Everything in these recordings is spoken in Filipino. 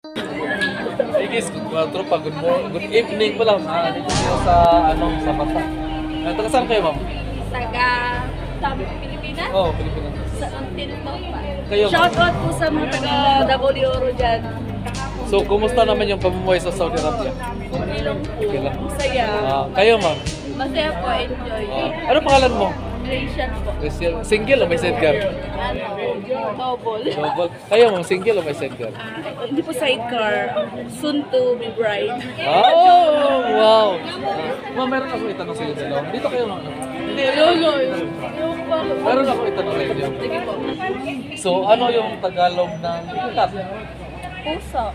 Hey guys, mga tropa, good evening pala. Dito tayo sa, sa Bata. Taga saan kayo, ma'am? Taga Pilipinas? Oo, Pilipinas. Sa Antilto pa. Kayo, ma'am? Shout out po sa mga taga Davao de Oro dyan. So, kumusta naman yung pamumuhay sa Saudi Arabia? Okay lang po. Okay lang. Masaya. Kayo, ma'am? Masaya po, enjoy. Ano pangalan mo? Relation po. Single o may sidecar? Double. Double. Kayo, ma'am, single o may sidecar? Hindi po sidecar. Soon to be bride. Oh, wow! Ma'am, meron ako itanong sa inyo dalawa. Dito kayo, ma'am. Hindi, lolo. Meron ako itanong sa inyo. Sige po. So, ano yung Tagalog ng cat? Puso.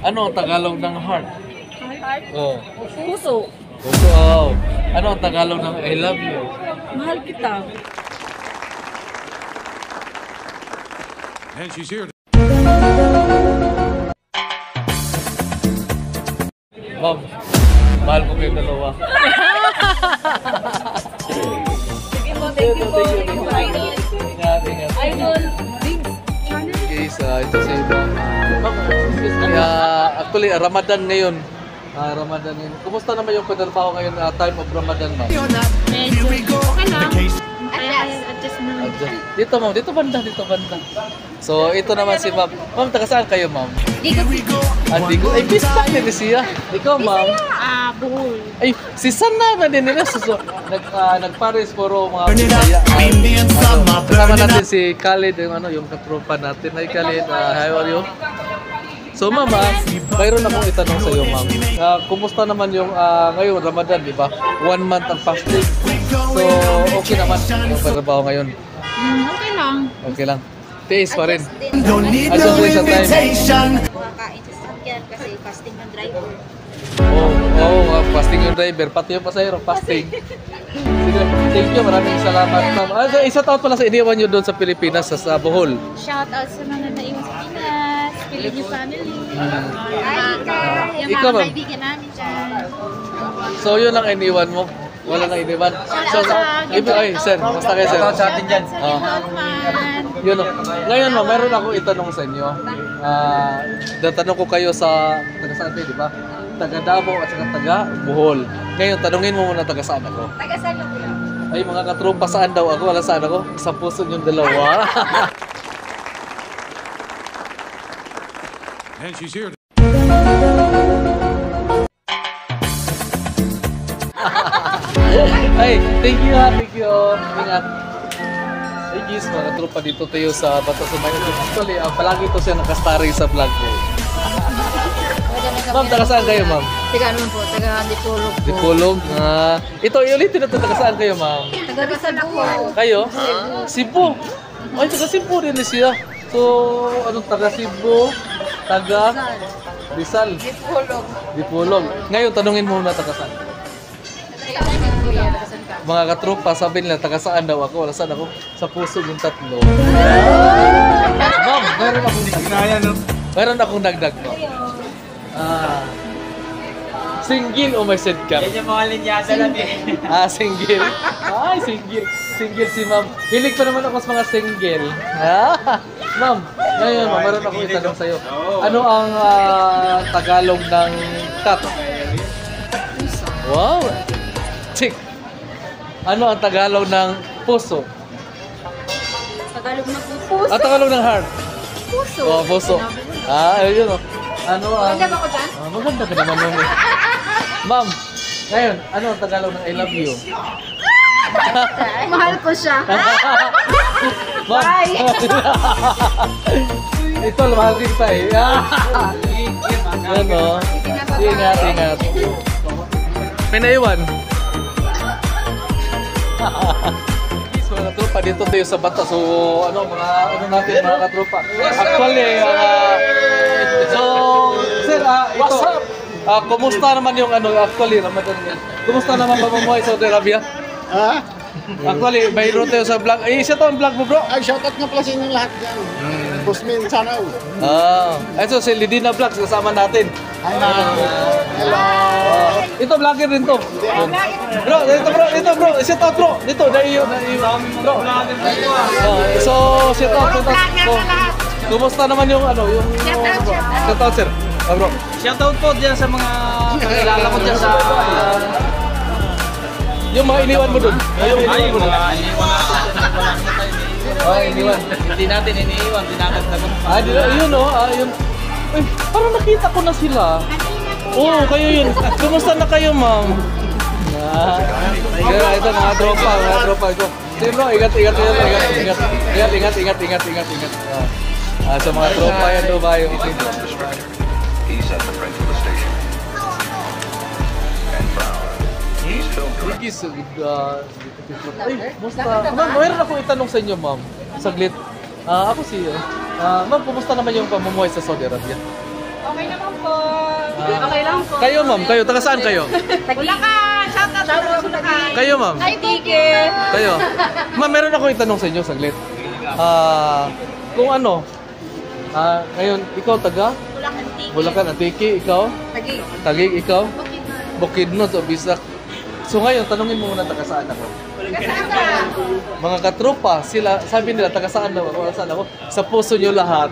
Ano ang Tagalog ng heart? Heart. Oh. Puso. Puso, oh. Ano ang Tagalog ng I love you? Mahal kita. And she's here. Ma'am, mahal ko kayo dalawa. Sige po, thank you po. Thank you po, Idol. Ingat, ingat. Idol. Vince. Guys, ito si Ma'am. Actually, Ramadan ngayon. Ramadan ngayon. Kumusta naman yung pagtrabaho ngayon time of Ramadan, ma'am? Medyo okay lang. Adjust na. Dito, ma'am. Dito banda. So, ito naman si ma'am. Ma'am, taga saan kayo, ma'am? Digo. Andigo. Ay, bistak din siya. Ikaw, ma'am. Buhol. Ay, si San naman din nila. So, nagpares puro mga Bisaya. Kasama natin si Khalid, yung katropa natin. Ay, Khalid, how are you? So, ma'am, mayroon akong itanong sa iyo, ma'am. Kumusta naman yung ngayon, Ramadan, di ba? 1 month ang fasting. So, okay naman yung pagtrabaho ngayon. Okay lang. Okay lang. Tiis pa rin. Don't need As no always, sa time. invitation. Makakain sa sasakyan kasi fasting ng driver. Fasting yung driver, pati yung pasahero, fasting. Sige, thank you, maraming salamat, ma'am. Isa taon pala sa iniwan nyo doon sa Pilipinas, sa Bohol. Shout out sa mga naiwan sa Pinas, Philippine family. Yung Ikaw, mga ma'am? kaibigan namin dyan. So, yun lang iniwan mo. Wala nang iniwan. So, ay, sir, basta kayo, sir. Sa atin dyan. Man. Yun, ngayon, ma'am, meron akong itanong sa inyo. Tatanong ko kayo sa taga saan kayo, di ba? Taga Davao at saka taga Bohol. Ngayon, tanungin mo muna taga saan ako. Taga saan lang kuya? Ay, mga katropa, saan daw ako? Wala saan ako? Sa puso yung dalawa. And she's here. Ay, thank you ha, thank you. Ingat. Ay, guys, mga tropa, dito tayo sa Batas sa Mayon. Actually, palagi ito siya nakastary sa vlog ko. Ma'am, taga saan kayo, ma'am? Taga ano po? Taga Dipolog po. Dipolog. Ito, ulitin na ito. Taga saan kayo, ma'am? Taga Cebu. Kayo? Cebu. Ay, taga Cebu din siya. So, anong taga Cebu? Taga Rizal. Dipolog. Ngayon, tanungin mo na taga saan. Mga katropa, sabi nila, taga saan daw ako? Wala saan ako? Sa puso yung tatlo. Ma'am, meron akong dagdag mo. Single o may sidecar? Yan yung mga linyasa lang eh. Single. Ay, single. Single si ma'am. Hilig pa naman ako sa mga single. Ma'am, ngayon, ma'am, meron akong itanong sa'yo. Ano ang Tagalog ng cat? Wow! Chick! Ano ang Tagalog ng puso? Tagalog na puso. Tagalog ng heart? Puso. Oh, puso. Ayun o. Ano ang... Maganda ba ko dyan? Maganda ka naman nun eh. Ma'am, ngayon, ano ang Tagalog ng I love you? Mahal ko siya. Ma'am. Ito, mahal din pa eh. Yan o. Ingat, ingat. Pinaiwan. Mga katropa, dito tayo sa Bata. So, natin mga katropa. Actually, so, sir, ito, kumusta naman yung actually, Ramadan ngayon? Kumusta naman pamumuhay sa Saudi Arabia? Actually, mayroon tayo sa vlog. Isa to ang vlog mo, bro. Ay, shoutout nga pala sa inyong lahat dyan. Busmin, sana all. Ito si Lidina Vlogs, kasama natin. Hello. Ito, vlogger rin to. Bro, ito bro. Shout out bro. Dito, bro. So, shout out. Kumusta naman yung ano, yung... Shout out, sir. Bro. Shoutout po dyan sa mga kakilala ko dyan sa... Yung mga iniwan mo dun. Yung iniwan mo dun. Iniwan. Hindi natin iniiwan, dinagdagan pa. Yun o. Yun. Ay, parang nakita ko na sila. Oo, kayo yun. Kumusta na kayo, ma'am? Ito, mga tropa. Ito. Sige bro, ingat. Sa mga tropa yan, Dubai. He's at the front of the station. And Brown. He's filmed Rigis, ay, musta? Ma'am, mayroon ako itanong sa inyo, ma'am. Saglit. Ako ma'am, kumusta naman yung pamumuhay sa Saudi Arabia? Okay naman po. Okay lang po. Kayo, ma'am, taga saan kayo? Bulacan! Shoutout sa Bulacan! Kayo, ma'am? Hi, Tike! Kayo? Ma'am, meron ako itanong sa inyo, saglit. Kung ano, ngayon, ikaw taga? Bulacan, Tike. Bulacan, Antique, ikaw? Tagig. Tagig, ikaw? Bukidnon, so Bisak. So ngayon, tanungin mo muna taga saan ako. Mga katropa, sila, sabi nila, taga saan daw ako, saan ako? Sa puso nyo lahat.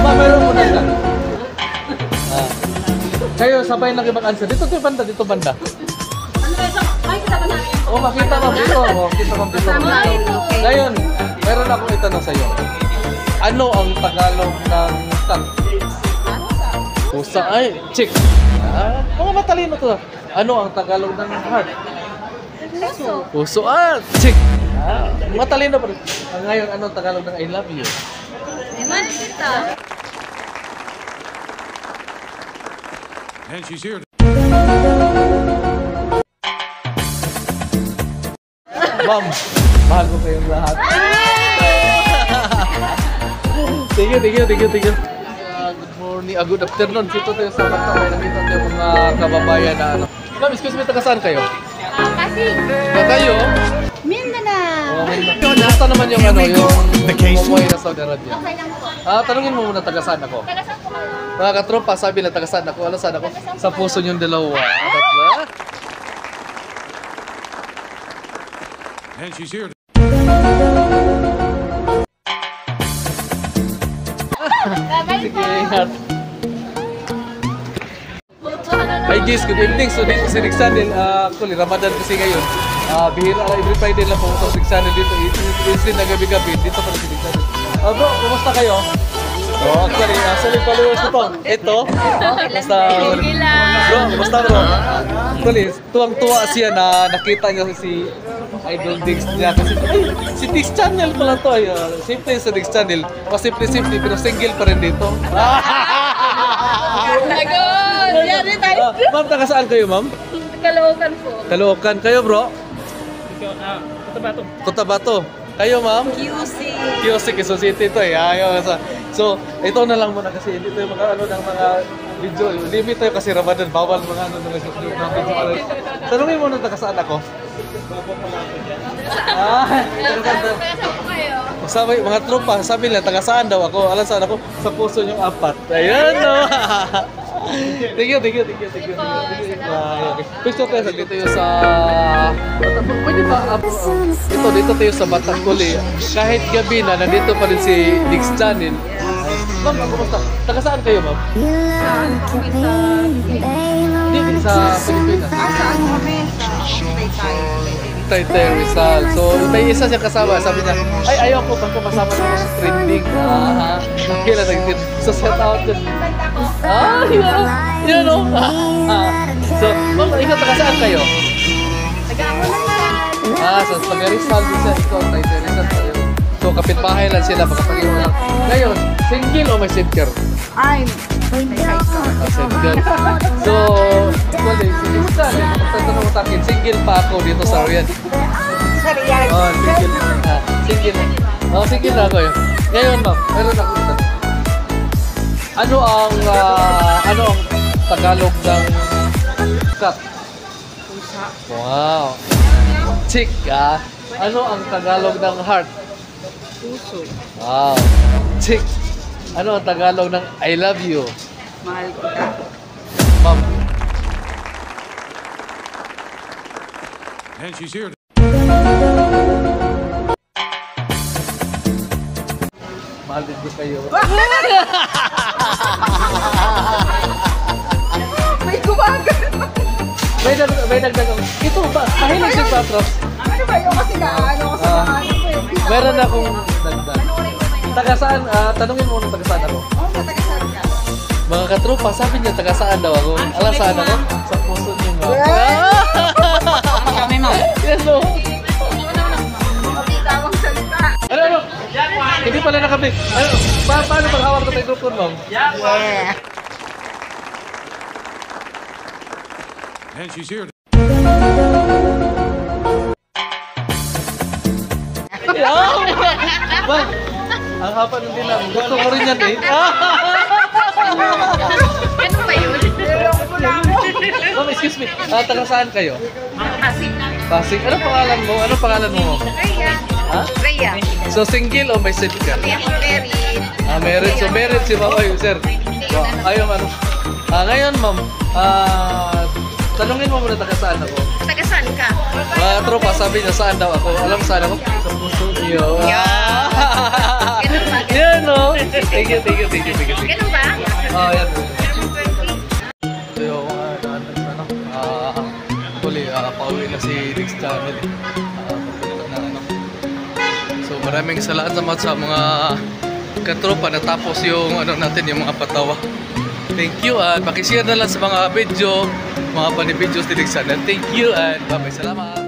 Ma'am, meron mo na lang. Kayo, sabay lang mag-answer. Dito banda. Makita mo dito. Ngayon, meron akong itanong sa iyo. Ano ang Tagalog ng cut? Pusa ay, chick. Mga matalino to. Ano ang Tagalog ng heart? Puso. Chick. Matalino pa rin. Ngayon, ano ang Tagalog ng I love you? And she's here. Ma'am, mahal ko kayong lahat. Thank you. Good morning, good afternoon. Dito tayo sa Bata. May nakita tayo mga kababayan na ano. Ma'am, excuse me, taga saan kayo? Pasig. Kayo? Mindanao. Kumusta naman yung ano, yung pamumuhay na Saudi Arabia? Okay lang po. Tanungin mo muna taga saan ako. Taga saan po kayo? Mga katropa, sabi na taga saan ako. Ano saan ako? Sa puso niyong dalawa. Tatlo. And she's here. Sige, ingat. Hi guys, good evening. So dito si Rick Sandel, actually Ramadan kasi ngayon. Bihira every Friday lang pumunta si Rick Sandel dito. Usually na gabi-gabi dito pa si Rick Sandel. Bro, kumusta kayo? Actually, solid followers ko to. Ito. Basta bro, kumusta bro? Actually, tuwang-tuwa siya na nakita niya si Idol Dix niya kasi si Dix Channel pala to. Simple sa Dix Channel. Simple pero single pa rin dito. Yan, tayo. Ma'am, taga saan kayo, ma'am? Caloocan po. Caloocan. Kayo, bro? Cotabato. Kayo, ma'am? QC, Quezon City ito eh. So, ito na lang muna kasi hindi tayo ano ng mga video. Limit tayo kasi Ramadan. Bawal mga ano ng video. Tanungin mo na taga saan ako? Sabi, mga tropa, sabi nila, taga saan daw ako? Alam saan ako? Sa puso niyong apat. Ayun, no? Thank you. Picture tayo dito tayo sa... Pwede ba? Dito tayo sa Batacoli. Kahit gabi na, nandito pa rin si Dix Channel. Ma'am, kumusta? Taga saan kayo, ma'am? Hindi, sa Pilipinas. Saan kami? Sa Taytay Rizal. So, may isa siya kasama. Sabi niya, ay, ayaw ko pang masama naman sa trending. Okay lang nag-tip. So, set out yun. Yun o. So, ma'am, ikaw, taga saan kayo? So, taga Rizal din siya. Ikaw, Taytay Rizal. So, kapitbahay lang sila. Pagkapagiwan lang. Ngayon, single o may sinker? Single. So, actually, si Rizal, magtatanong sa akin, single pa ako dito sa Riyadh. Single. Single na ako yun. Ngayon, ma'am, meron ako ito. Ano ang Tagalog ng cut? Wow. Chick, Ano ang Tagalog ng heart? Puso. Wow. Chick. Ano ang Tagalog ng I love you? Mahal kita. Ma'am. And she's here. mahal din ko kayo. May gumagal. May dagdag. Ito ba? Mahilig si Patros. Ano ba yung kasi ano kasi Meron akong dagdag. Taga saan? Tanungin mo taga saan ako. Oh, natagasan ka. Mga katropa, sabi niya taga saan daw ako. Alam saan ako? Sa puso niyo mo. Kami, ma'am. Yes, no? Tawang salita. Ano? Hindi pala nakabig. Ano? Paano paghawak ng microphone, ma'am? Yeah. And she's here. Ba? Ang haba ng dilang. Gusto ko rin yan eh. Ano ba yun? Ma'am, excuse me. Taga saan kayo? Pasig. Pasig. Ano pangalan mo? Ano pangalan mo, ma'am? Rhea. Ha? Rhea. So, single o may set ka? Married. Married. So, married si ma'am. Ay, sir. Wow. Ayaw, ano. Ngayon, ma'am. Tanungin mo muna taga saan ako. Taga saan ka? Mga tropa, sabi niya saan daw ako. Alam mo saan ako? Sa puso niyo. Ganun ba? Yan, no? Thank you. Ganun ba? Yan. So, yung, huli, pauwi na si Diggs Channel. Papunta na, ano. So, maraming salamat sa mga katropa natapos yung, ano natin, yung mga patawa. Thank you, and pakishare na lang sa mga video, mga panibidyo's ni Diggs Channel. Thank you, and bye-bye. Salamat.